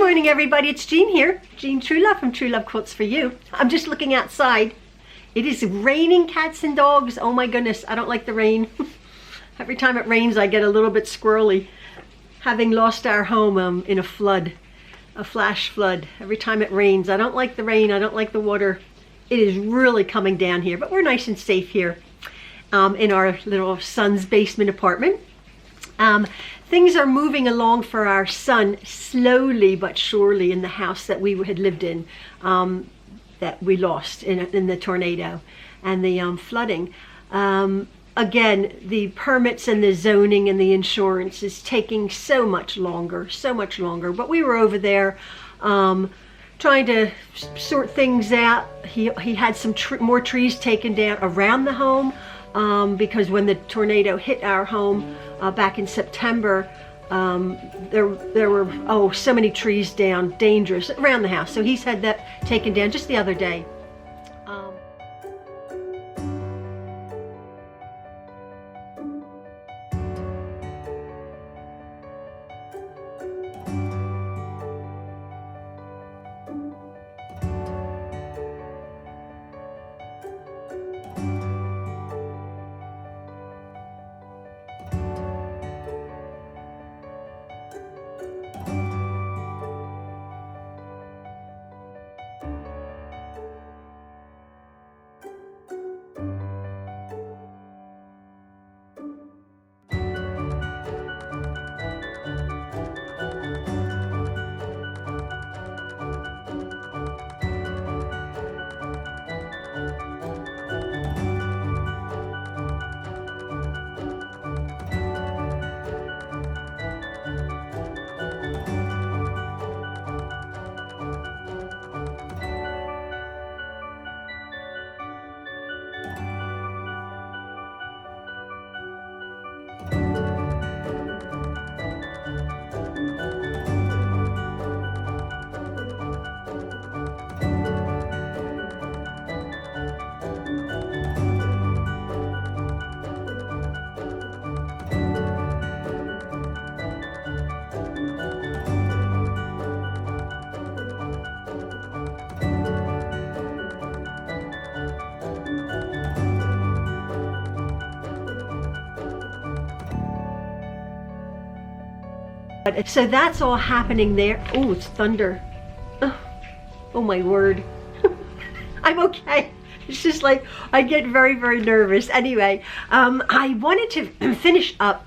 morning, everybody. It's Jean here. Jean Truelove from Truelove Quilts for You. I'm just looking outside. It is raining cats and dogs. Oh my goodness, I don't like the rain. Every time it rains, I get a little bit squirrely. Having lost our home in a flood, a flash flood. Every time it rains, I don't like the rain. I don't like the water. It is really coming down here, but we're nice and safe here in our little son's basement apartment. Things are moving along for our son slowly but surely in the house that we had lived in, that we lost in the tornado and the flooding. Again, the permits and the zoning and the insurance is taking so much longer, but we were over there trying to sort things out. He had some more trees taken down around the home because when the tornado hit our home back in September, there were so many trees down, dangerous, around the house. So he's had that taken down just the other day. So that's all happening there. Oh, it's thunder. Oh my word. I'm okay. It's just like I get very, very nervous. Anyway, I wanted to finish up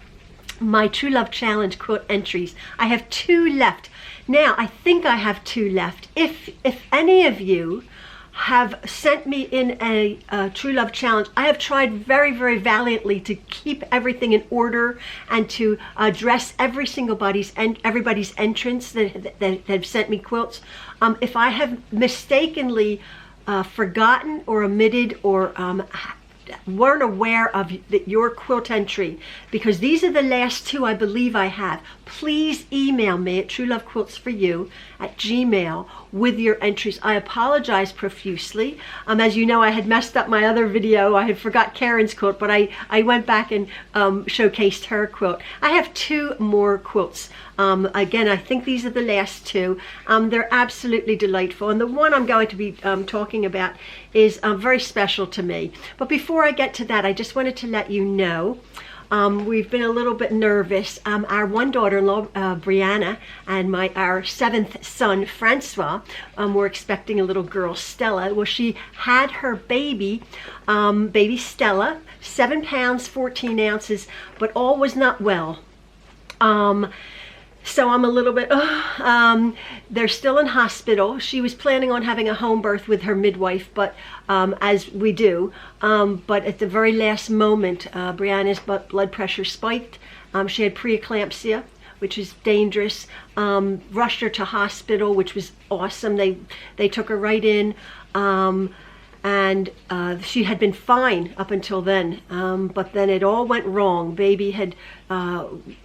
my Truelove Challenge quilt entries. I have 2 left. Now, I think I have 2 left. If any of you have sent me in a Truelove Challenge, I have tried very, very valiantly to keep everything in order and to address everybody's entrance that have sent me quilts. If I have mistakenly forgotten or omitted or weren't aware of your quilt entry, because these are the last 2 I believe I have, please email me at truelovequilts4you@gmail with your entries. I apologize profusely. As you know, I had messed up my other video. I had forgot Karen's quilt, but I went back and showcased her quilt. I have 2 more quilts. Again, I think these are the last 2. They're absolutely delightful, and the one I'm going to be talking about is very special to me. But before I get to that, I just wanted to let you know we've been a little bit nervous. Our one daughter-in-law, Brianna, and our 7th son, Francois, were expecting a little girl, Stella. Well, she had her baby Stella, 7 pounds, 14 ounces, but all was not well. So I'm a little bit, they're still in hospital. She was planning on having a home birth with her midwife, but as we do. But at the very last moment, Brianna's blood pressure spiked. She had preeclampsia, which is dangerous. Rushed her to hospital, which was awesome. They took her right in. And she had been fine up until then, but then it all went wrong. Baby had,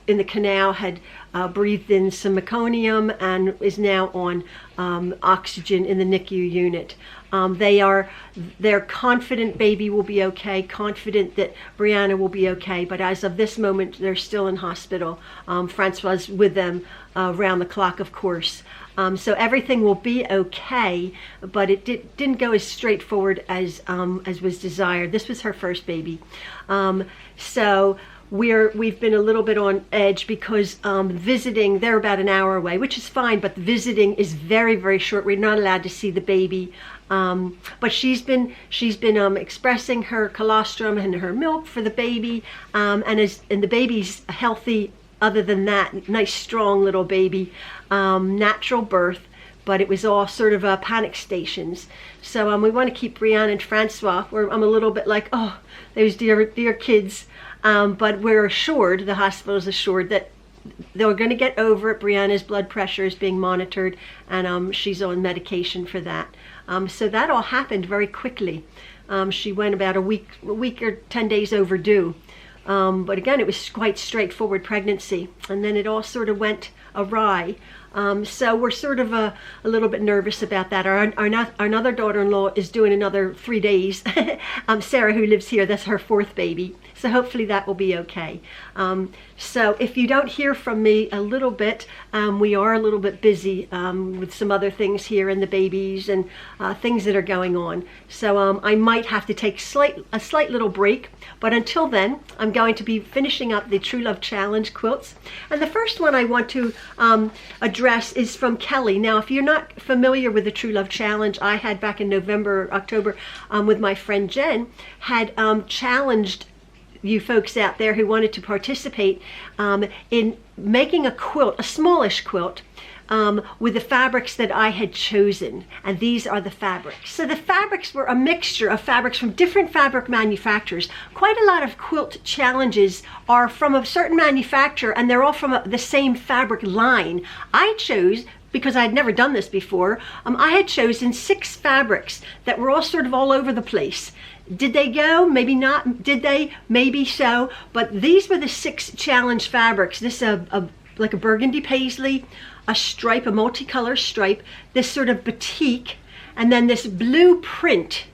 in the canal, had breathed in some meconium and is now on oxygen in the NICU unit. They're confident baby will be okay, confident that Brianna will be okay, but as of this moment, they're still in hospital. Francois with them around the clock, of course. So everything will be okay, but it didn't go as straightforward as was desired. This was her first baby. So we've been a little bit on edge because visiting, they're about an hour away, which is fine, but the visiting is very, very short. We're not allowed to see the baby. But she's been expressing her colostrum and her milk for the baby, and the baby's healthy. Other than that, nice strong little baby, natural birth, but it was all sort of panic stations. So we want to keep Brianne and Francois, where I'm a little bit like, oh, those dear kids, but we're assured, the hospital is assured, that they're going to get over it. Brianna's blood pressure is being monitored, and she's on medication for that. So that all happened very quickly. She went about a week or 10 days overdue. But again, it was quite straightforward pregnancy, and then it all sort of went awry. So we're sort of a little bit nervous about that. Our another daughter-in-law is doing another 3 days. Sarah, who lives here, that's her fourth baby. So hopefully that will be okay. So if you don't hear from me a little bit, we are a little bit busy with some other things here and the babies and things that are going on. So I might have to take a slight little break. But until then, I'm going to be finishing up the Truelove Challenge quilts. And the first one I want to address is from Kelly. Now, if you're not familiar with the Truelove Challenge, I had back in November, October, with my friend Jen, had challenged you folks out there who wanted to participate in making a quilt, a smallish quilt, with the fabrics that I had chosen. And these are the fabrics. So the fabrics were a mixture of fabrics from different fabric manufacturers. Quite a lot of quilt challenges are from a certain manufacturer, and they're all from the same fabric line. I chose, because I had never done this before, I had chosen 6 fabrics that were all sort of all over the place. Did they go? Maybe not. Did they? Maybe so. But these were the 6 challenge fabrics. This like a burgundy paisley, a stripe, a multicolor stripe, this sort of batik, and then this blue print,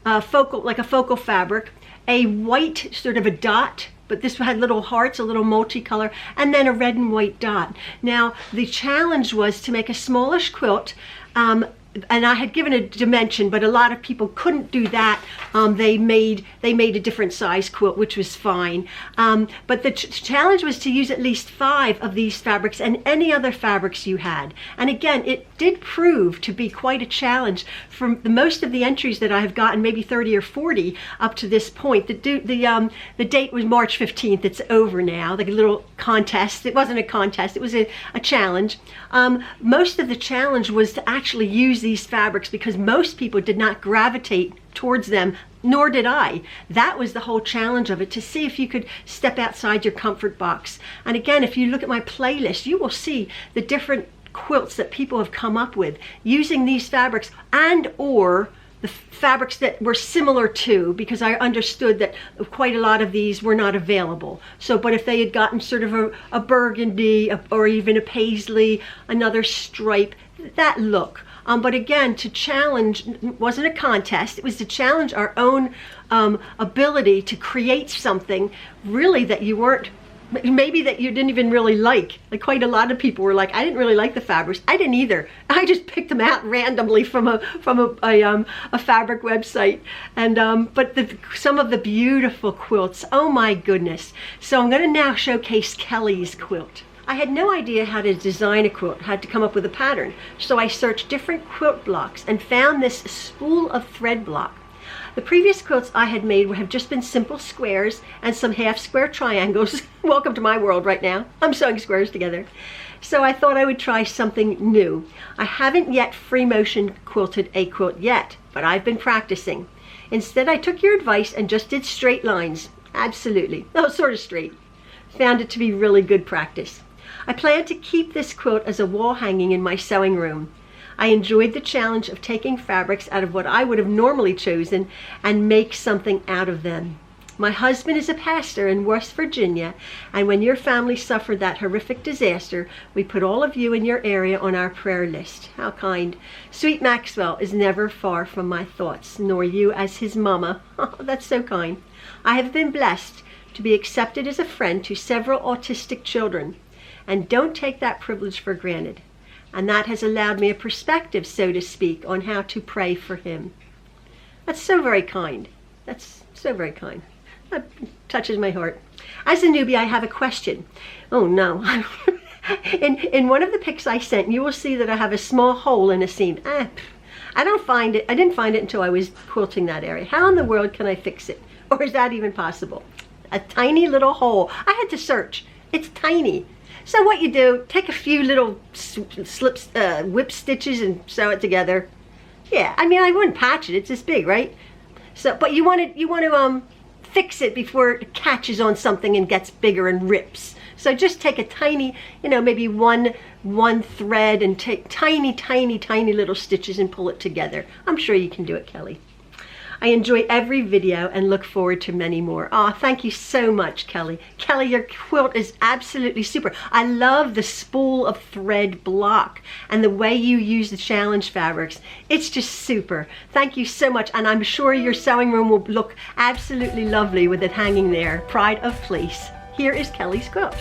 like a focal fabric, a white sort of a dot, but this had little hearts, a little multicolor, and then a red and white dot. Now, the challenge was to make a smallish quilt, and I had given a dimension, but a lot of people couldn't do that. They made a different size quilt, which was fine. But the challenge was to use at least 5 of these fabrics and any other fabrics you had. And again, it did prove to be quite a challenge. From most of the entries that I have gotten, maybe 30 or 40 up to this point. The date was March 15th. It's over now. Like a little contest. It wasn't a contest. It was a challenge. Most of the challenge was to actually use these fabrics because most people did not gravitate towards them, nor did I. That was the whole challenge of it, to see if you could step outside your comfort box. And again, if you look at my playlist, you will see the different quilts that people have come up with using these fabrics and or the fabrics that were similar to, because I understood that quite a lot of these were not available. So, but if they had gotten sort of a burgundy or even a paisley, another stripe, that look. But again, to challenge wasn't a contest. It was to challenge our own ability to create something really that you weren't, maybe that you didn't even really like. Like quite a lot of people were like, I didn't really like the fabrics. I didn't either. I just picked them out randomly from a fabric website. And but some of the beautiful quilts, oh my goodness. So I'm going to now showcase Kelly's quilt. I had no idea how to design a quilt, had to come up with a pattern. So I searched different quilt blocks and found this spool of thread block. The previous quilts I had made have just been simple squares and some half square triangles. Welcome to my world right now. I'm sewing squares together. So I thought I would try something new. I haven't yet free motion quilted a quilt yet, but I've been practicing. Instead, I took your advice and just did straight lines. Absolutely. Oh, sort of straight. Found it to be really good practice. I plan to keep this quilt as a wall hanging in my sewing room. I enjoyed the challenge of taking fabrics out of what I would have normally chosen and make something out of them. My husband is a pastor in West Virginia, and when your family suffered that horrific disaster, we put all of you in your area on our prayer list. How kind. Sweet Maxwell is never far from my thoughts, nor you as his mama. Oh, that's so kind. I have been blessed to be accepted as a friend to several autistic children, and don't take that privilege for granted. And that has allowed me a perspective, so to speak, on how to pray for him. That's so very kind. That's so very kind. That touches my heart. As a newbie, I have a question. Oh no. In one of the pics I sent, you will see that I have a small hole in a seam. I didn't find it until I was quilting that area. How in the world can I fix it? Or is that even possible? A tiny little hole. I had to search. It's tiny. So what you do, take a few little whip stitches and sew it together. Yeah, I mean, I wouldn't patch it. It's this big, right? So, but you want to fix it before it catches on something and gets bigger and rips. So just take a tiny, maybe one thread and take tiny little stitches and pull it together. I'm sure you can do it, Kelly. I enjoy every video and look forward to many more. Oh, thank you so much, Kelly. Kelly, your quilt is absolutely super. I love the spool of thread block and the way you use the challenge fabrics. It's just super. Thank you so much. And I'm sure your sewing room will look absolutely lovely with it hanging there. Pride of place. Here is Kelly's quilt.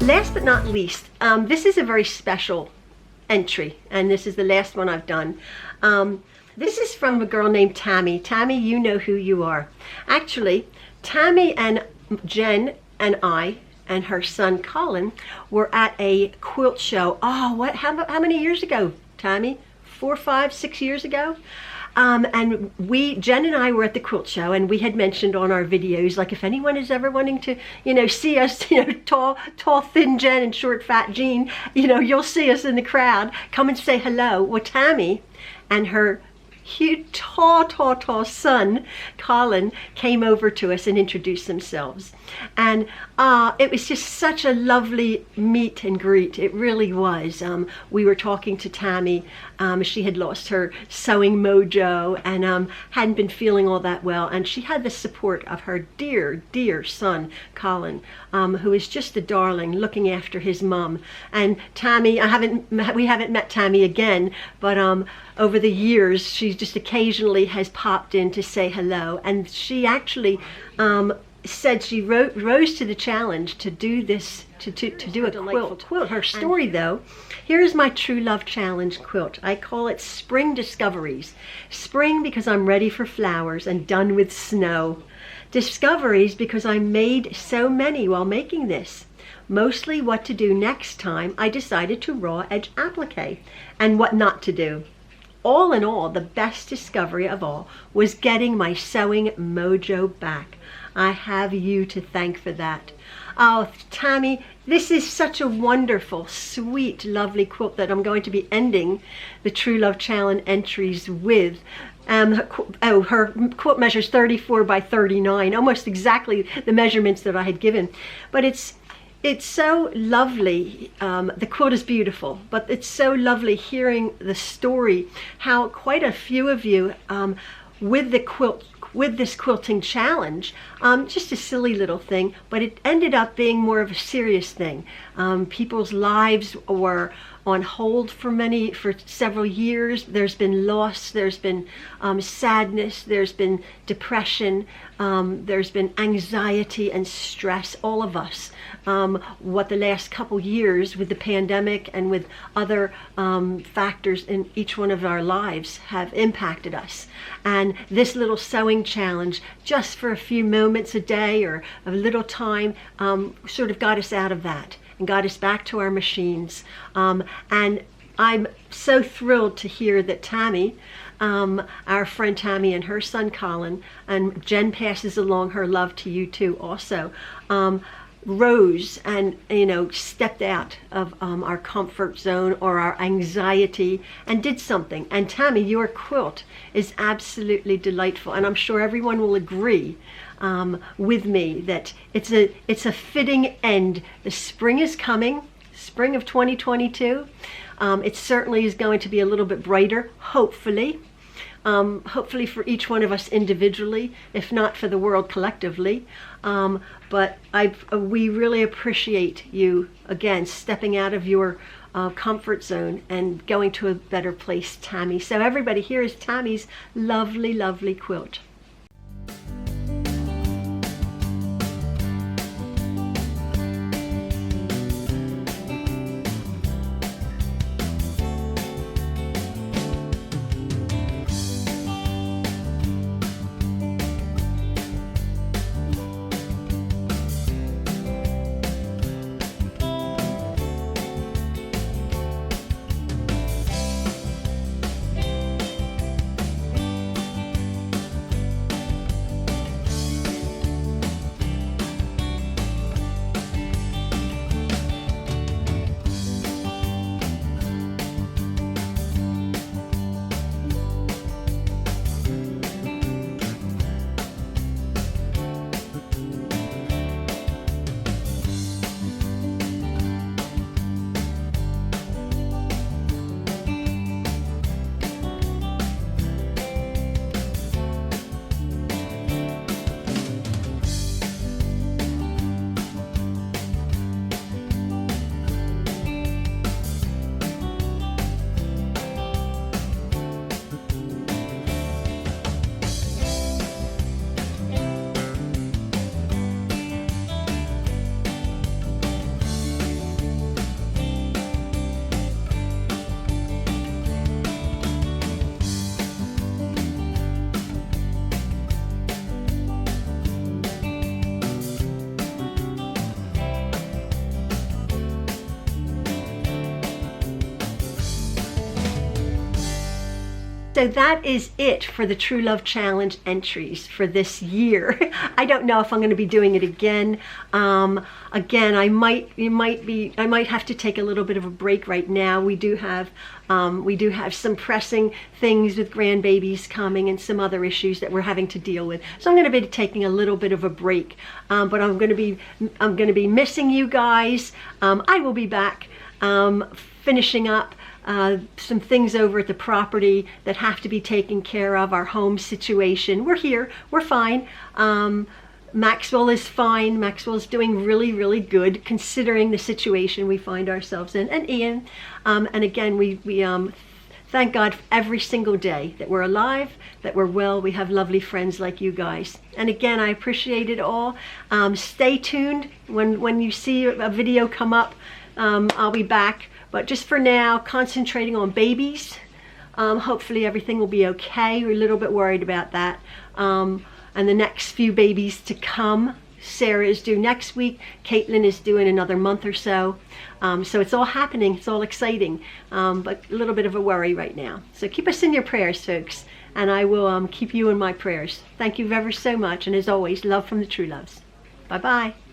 Last but not least, this is a very special entry, and this is the last one I've done. This is from a girl named Tami. Tami, you know who you are. Actually, Tami and Jen and I and her son Colin were at a quilt show. Oh, how many years ago, Tami? 4, 5, 6 years ago? And Jen and I were at the quilt show, and we had mentioned on our videos, like if anyone is ever wanting to, see us, tall, thin Jen and short, fat Jean, you'll see us in the crowd. Come and say hello. Well, Tami and her huge, tall son, Colin, came over to us and introduced themselves. And it was just such a lovely meet and greet. It really was. We were talking to Tami. She had lost her sewing mojo and hadn't been feeling all that well. And she had the support of her dear son, Colin, who is just a darling, looking after his mom. And Tami, we haven't met Tami again, but over the years, she just occasionally has popped in to say hello. And she actually said she rose to the challenge to do this, to do a quilt. Her story, though, here's my Truelove Challenge quilt. I call it Spring Discoveries. Spring because I'm ready for flowers and done with snow. Discoveries because I made so many while making this. Mostly what to do next time I decided to raw edge applique, and what not to do. All in all, the best discovery of all was getting my sewing mojo back. I have you to thank for that. Oh, Tami, this is such a wonderful, sweet, lovely quilt that I'm going to be ending the Truelove Challenge entries with. Her quilt measures 34 by 39, almost exactly the measurements that I had given. But it's so lovely. The quilt is beautiful, but it's so lovely hearing the story, how quite a few of you with this quilting challenge, just a silly little thing, but it ended up being more of a serious thing. People's lives were on hold for several years. There's been loss, there's been sadness, there's been depression, there's been anxiety and stress, all of us. What the last couple years with the pandemic and with other factors in each one of our lives have impacted us. And this little sewing challenge, just for a few moments a day or a little time, sort of got us out of that and got us back to our machines. And I'm so thrilled to hear that Tami, our friend Tami and her son Colin, and Jen passes along her love to you too also, rose and stepped out of our comfort zone or our anxiety and did something. And Tami, your quilt is absolutely delightful, and I'm sure everyone will agree with me that it's a fitting end. The spring is coming, spring of 2022. It certainly is going to be a little bit brighter, hopefully. Hopefully for each one of us individually, if not for the world collectively. But we really appreciate you, again, stepping out of your comfort zone and going to a better place, Tami. So everybody, here is Tami's lovely, lovely quilt. So that is it for the Truelove Challenge entries for this year. I don't know if I'm going to be doing it again. Again, I might have to take a little bit of a break right now. We do have some pressing things with grandbabies coming and some other issues that we're having to deal with. So I'm going to be taking a little bit of a break. But I'm going to be missing you guys. I will be back finishing up some things over at the property that have to be taken care of, our home situation. We're here, we're fine. Maxwell is fine. Maxwell's doing really, really good considering the situation we find ourselves in, and Ian. And again, we thank God every single day that we're alive, that we're well, we have lovely friends like you guys. And again, I appreciate it all. Stay tuned. When you see a video come up, I'll be back. But just for now, concentrating on babies. Hopefully everything will be okay. We're a little bit worried about that. And the next few babies to come. Sarah is due next week. Caitlin is due in another month or so. So it's all happening. It's all exciting. But a little bit of a worry right now. So keep us in your prayers, folks. And I will keep you in my prayers. Thank you ever so much. And as always, love from the Trueloves. Bye-bye.